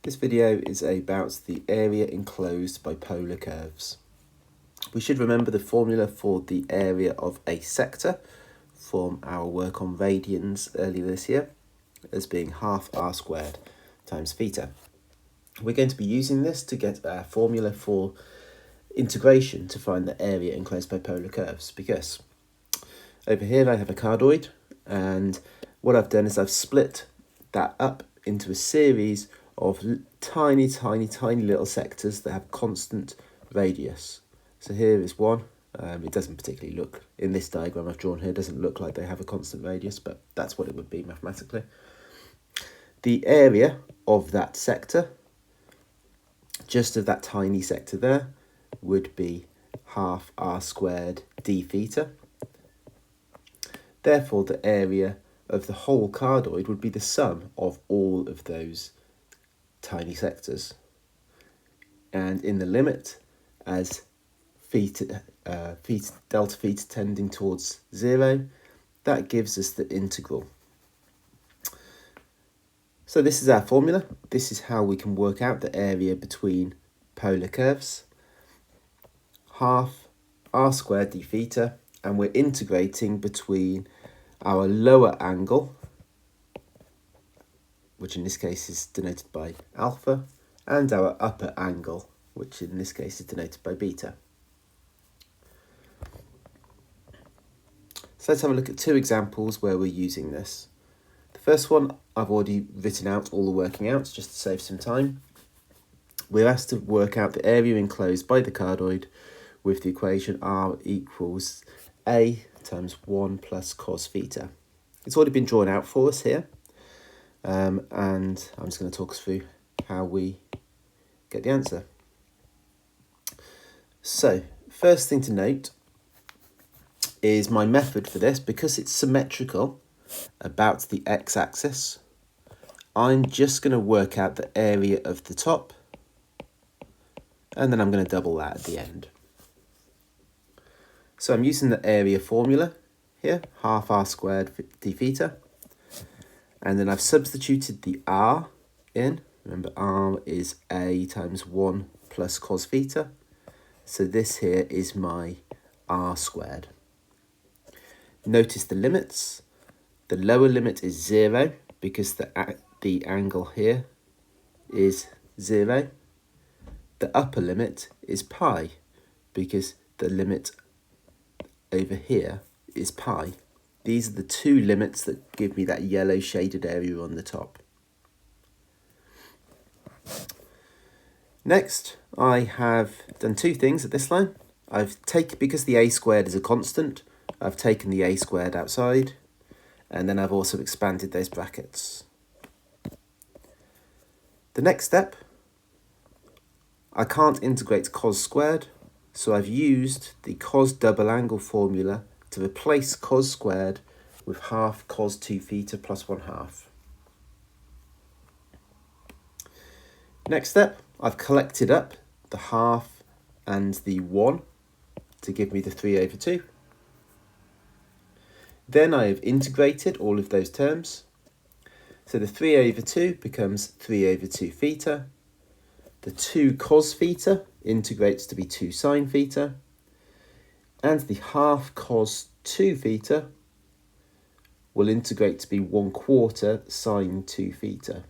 This video is about the area enclosed by polar curves. We should remember the formula for the area of a sector from our work on radians earlier this year as being half r squared times theta. We're going to be using this to get our formula for integration to find the area enclosed by polar curves, because over here I have a cardioid, and what I've done is I've split that up into a series of tiny little sectors that have constant radius. So here is one. It doesn't particularly look, in this diagram I've drawn here, doesn't look like they have a constant radius, but that's what it would be mathematically. The area of that sector, just of that tiny sector there, would be half r squared d theta. Therefore, the area of the whole cardioid would be the sum of all of those tiny sectors. And in the limit, as delta theta tending towards 0, that gives us the integral. So this is our formula. This is how we can work out the area between polar curves. Half r squared d theta, and we're integrating between our lower angle, which in this case is denoted by alpha, and our upper angle, which in this case is denoted by beta. So let's have a look at two examples where we're using this. The first one, I've already written out all the working outs just to save some time. We're asked to work out the area enclosed by the cardioid with the equation r equals a times 1 plus cos theta. It's already been drawn out for us here, and I'm just going to talk us through how we get the answer. So, first thing to note is my method for this. Because it's symmetrical about the x-axis, I'm just going to work out the area of the top, and then I'm going to double that at the end. So I'm using the area formula here, half r squared d theta, and then I've substituted the r in. Remember, r is a times 1 plus cos theta, so this here is my r squared. Notice the limits. The lower limit is 0 because the angle here is 0. The upper limit is pi because the limit over here is pi. These are the two limits that give me that yellow shaded area on the top. Next, I have done two things at this line. Because the a squared is a constant, I've taken the a squared outside, and then I've also expanded those brackets. The next step, I can't integrate cos squared, so I've used the cos double angle formula to replace cos squared with half cos 2 theta plus 1 half. Next step, I've collected up the half and the 1 to give me the 3 over 2. Then I have integrated all of those terms. So the 3 over 2 becomes 3 over 2 theta. The 2 cos theta integrates to be 2 sine theta. And the half cos 2 theta will integrate to be 1/4 sine 2 theta.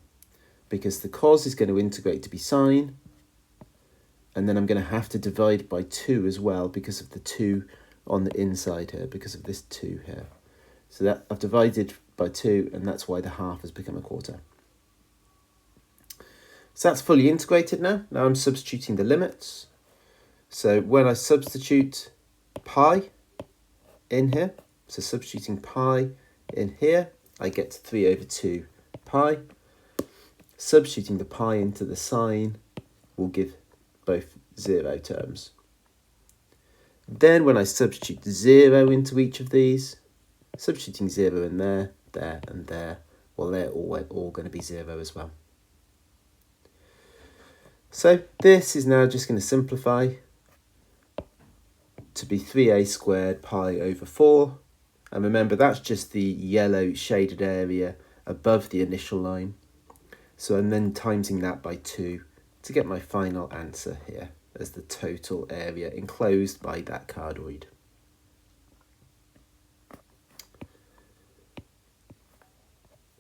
Because the cos is going to integrate to be sine. And then I'm going to have to divide by 2 as well because of the 2 on the inside here, because of this 2 here. So that I've divided by 2, and that's why the half has become 1/4. So that's fully integrated now. Now I'm substituting the limits. So when I substitute pi in here, so substituting pi in here, I get 3 over 2 pi. Substituting the pi into the sine will give both 0 terms. Then when I substitute 0 into each of these, substituting 0 in there, there and there, well, they're all going to be 0 as well. So this is now just going to simplify to be 3a squared pi over 4. And remember, that's just the yellow shaded area above the initial line. So I'm then timesing that by 2 to get my final answer here as the total area enclosed by that cardioid.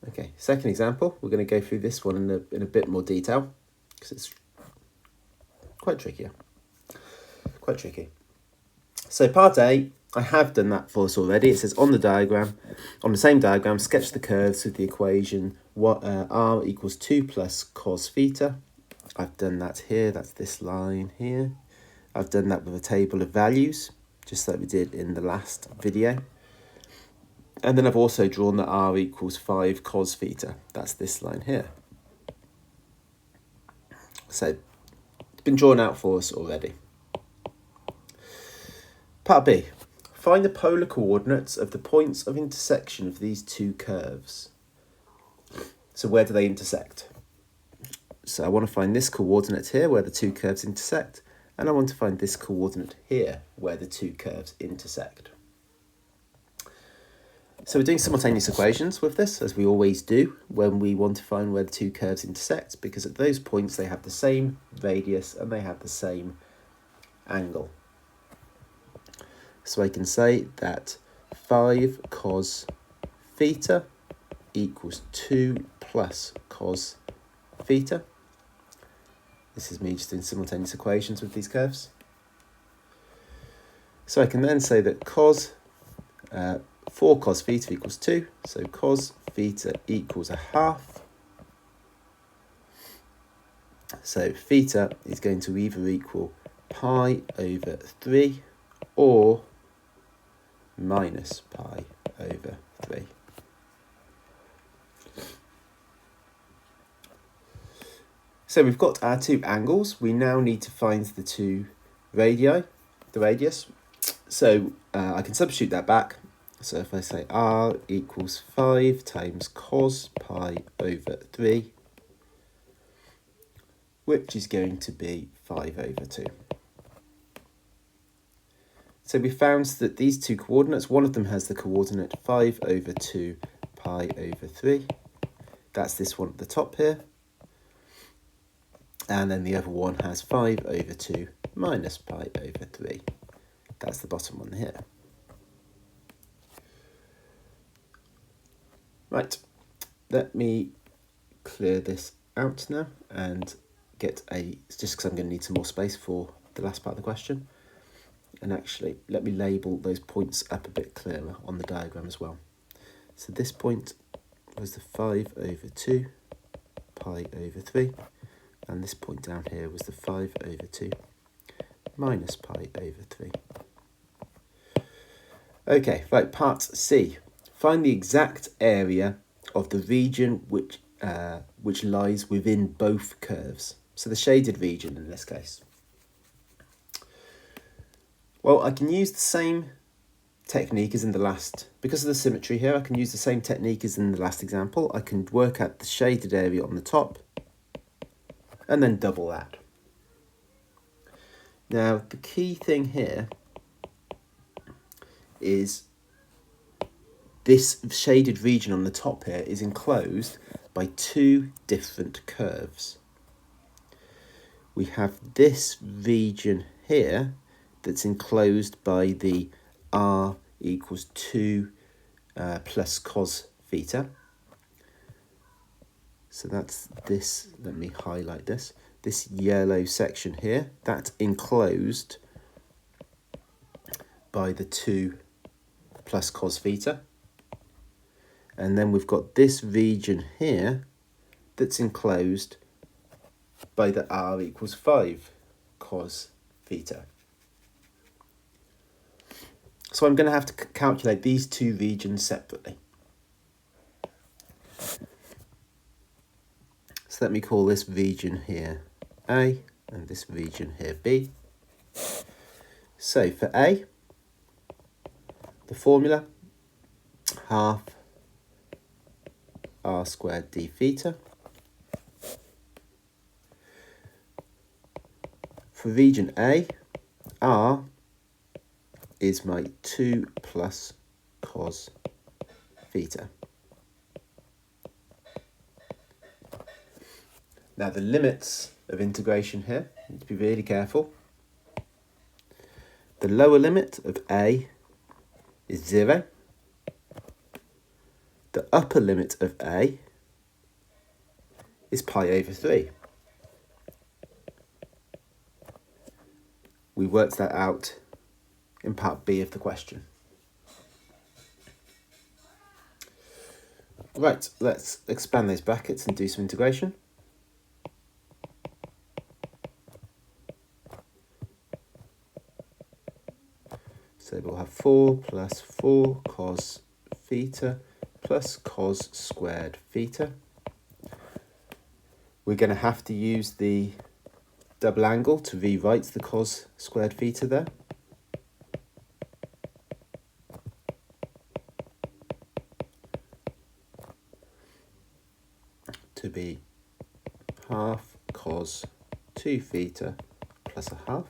Okay, second example, we're going to go through this one in a bit more detail because it's quite tricky. So part A, I have done that for us already. It says on the same diagram, sketch the curves with the equation r equals 2 plus cos theta. I've done that here, that's this line here. I've done that with a table of values, just like we did in the last video. And then I've also drawn that r equals 5 cos theta. That's this line here. So it's been drawn out for us already. Part B. Find the polar coordinates of the points of intersection of these two curves. So where do they intersect? So I want to find this coordinate here where the two curves intersect, and I want to find this coordinate here where the two curves intersect. So we're doing simultaneous equations with this, as we always do when we want to find where the two curves intersect, because at those points they have the same radius and they have the same angle. So I can say that 5 cos theta equals 2 plus cos theta. This is me just doing simultaneous equations with these curves. So I can then say that 4 cos theta equals 2, so cos theta equals 1/2. So theta is going to either equal pi over 3 or minus pi over 3. So we've got our two angles. We now need to find the two radii, the radius. So I can substitute that back. So if I say r equals 5 times cos pi over 3, which is going to be 5 over 2. So we found that these two coordinates, one of them has the coordinate 5 over 2 pi over 3. That's this one at the top here. And then the other one has 5 over 2 minus pi over 3. That's the bottom one here. Right, let me clear this out now and get just because I'm going to need some more space for the last part of the question. And actually, let me label those points up a bit clearer on the diagram as well. So this point was the 5 over 2 pi over 3. And this point down here was the 5 over 2 minus pi over 3. Okay, right, part C. Find the exact area of the region which lies within both curves. So the shaded region in this case. Well, I can use the same technique as in the last, because of the symmetry here, I can use the same technique as in the last example. I can work out the shaded area on the top and then double that. Now, the key thing here is this shaded region on the top here is enclosed by two different curves. We have this region here that's enclosed by the r equals 2 plus cos theta. So that's this, let me highlight this. This yellow section here, that's enclosed by the 2 plus cos theta. And then we've got this region here that's enclosed by the r equals 5 cos theta. So I'm going to have to calculate these two regions separately. So let me call this region here A and this region here B. So for A, the formula, half r squared d theta. For region A, r is my 2 plus cos theta. Now the limits of integration here, you need to be really careful. The lower limit of a is 0. The upper limit of a is pi over 3. We worked that out in part B of the question. Right, let's expand those brackets and do some integration. So we'll have 4 plus 4 cos theta plus cos squared theta. We're going to have to use the double angle to rewrite the cos squared theta there. To be half cos 2 theta plus a half,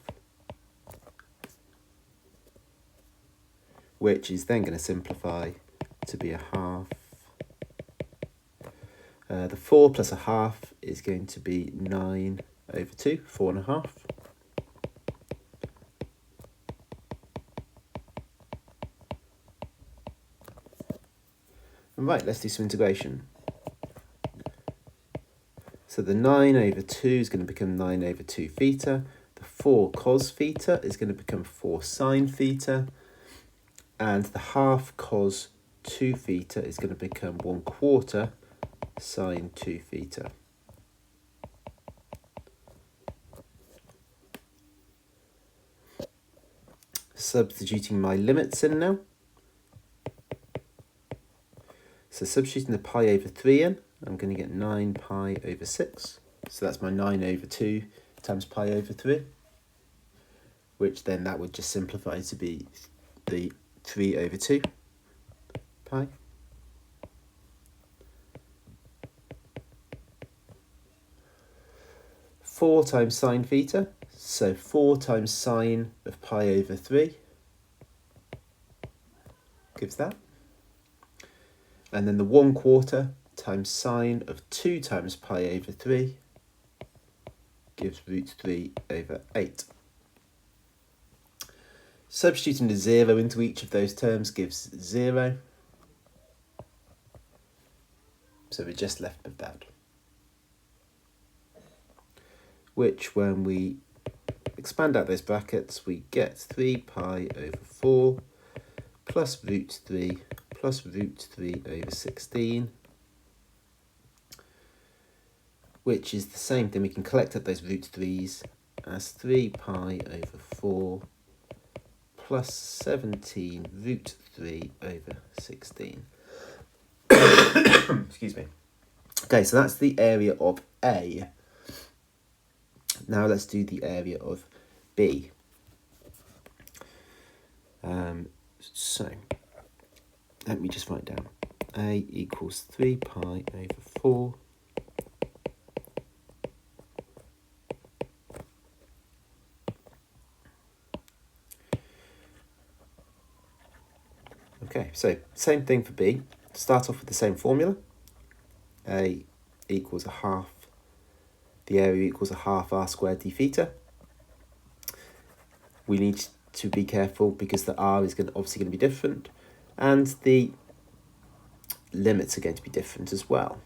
which is then going to simplify to be a half. The 4 plus a half is going to be 9 over 2, 4.5. Right, let's do some integration. So the 9 over 2 is going to become 9 over 2 theta. The 4 cos theta is going to become 4 sine theta. And the half cos 2 theta is going to become 1/4 sine 2 theta. Substituting my limits in now. So substituting the pi over 3 in, I'm going to get 9 pi over 6. So that's my 9 over 2 times pi over 3, which then that would just simplify to be the 3 over 2 pi. Four times sine theta, so 4 times sine of pi over 3 gives that. And then the 1/4 times sine of 2 times pi over 3 gives root 3 over 8. Substituting a 0 into each of those terms gives 0. So we're just left with that. Which, when we expand out those brackets, we get 3 pi over 4 plus root 3 plus root 3 over 16, which is the same thing. We can collect up those root 3's as 3 pi over 4 plus 17 root 3 over 16. Excuse me. Okay, so that's the area of A. Now let's do the area of B. So let me just write down A equals 3 pi over 4 Okay, so same thing for B. Start off with the same formula. A equals a half, the area equals a half r squared d theta. We need to be careful because the r is obviously going to be different, and the limits are going to be different as well.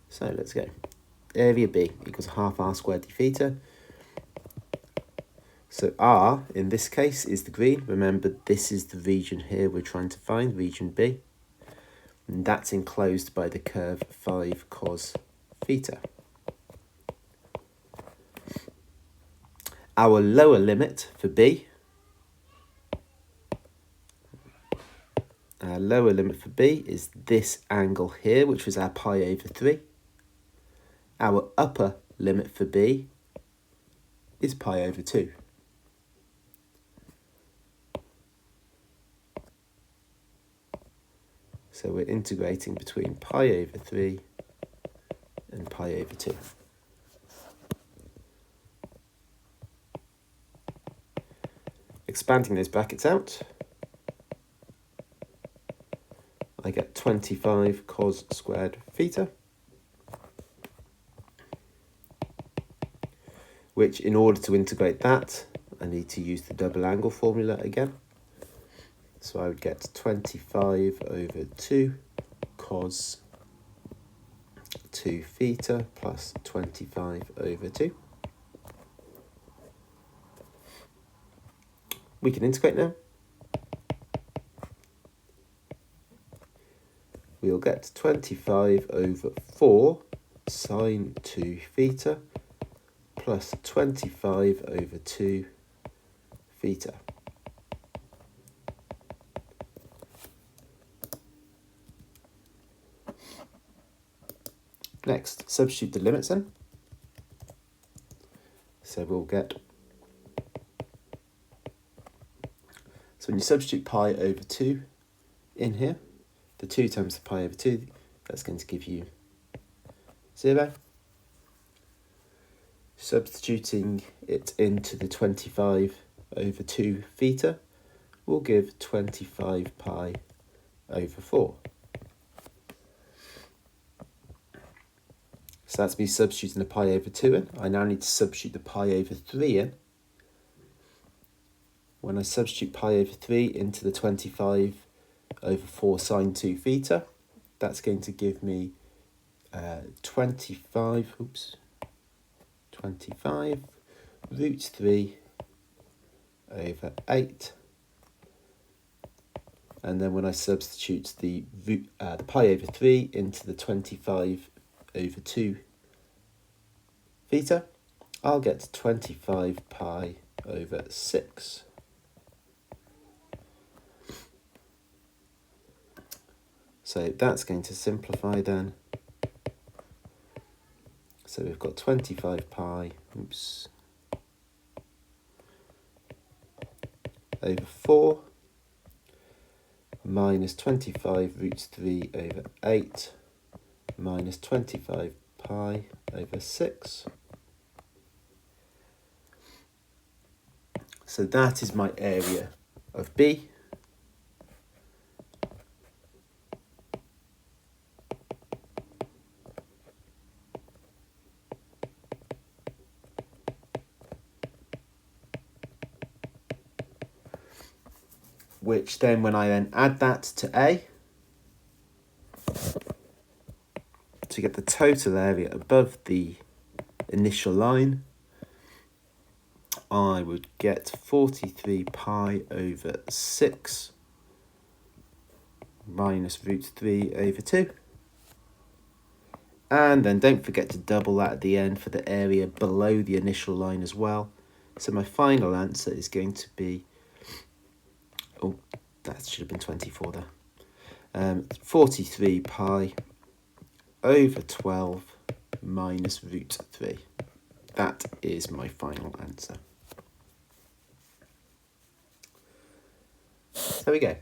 So let's go. Area B equals a half r squared d theta. So R, in this case, is the green. Remember, this is the region here we're trying to find, region B. And that's enclosed by the curve 5 cos theta. Our lower limit for B, is this angle here, which was our pi over 3. Our upper limit for B is pi over 2. So we're integrating between pi over 3 and pi over 2. Expanding those brackets out, I get 25 cos squared theta which in order to integrate that, I need to use the double angle formula again. So I would get 25 over 2 cos 2 theta plus 25 over 2. We can integrate now. We'll get 25 over 4 sine 2 theta plus 25 over 2 theta. Next, substitute the limits in. So we'll get, so when you substitute pi over 2 in here, the 2 times the pi over 2, that's going to give you 0. Substituting it into the 25 over 2 theta will give 25 pi over 4. So that's me substituting the pi over 2 in. I now need to substitute the pi over 3 in. When I substitute pi over 3 into the 25 over 4 sine 2 theta, that's going to give me 25 root 3 over 8. And then when I substitute the pi over 3 into the 25 over 2 theta, I'll get 25 pi over 6. So that's going to simplify then. So we've got 25 pi over 4 minus 25 root 3 over 8 minus 25 pi over 6. So that is my area of B. Which then, when I then add that to A, to get the total area above the initial line, I would get 43 pi over 6 minus root 3 over 2. And then don't forget to double that at the end for the area below the initial line as well. So my final answer is going to be, oh, that should have been 24 there. 43 pi over 12 minus root 3. That is my final answer. There we go.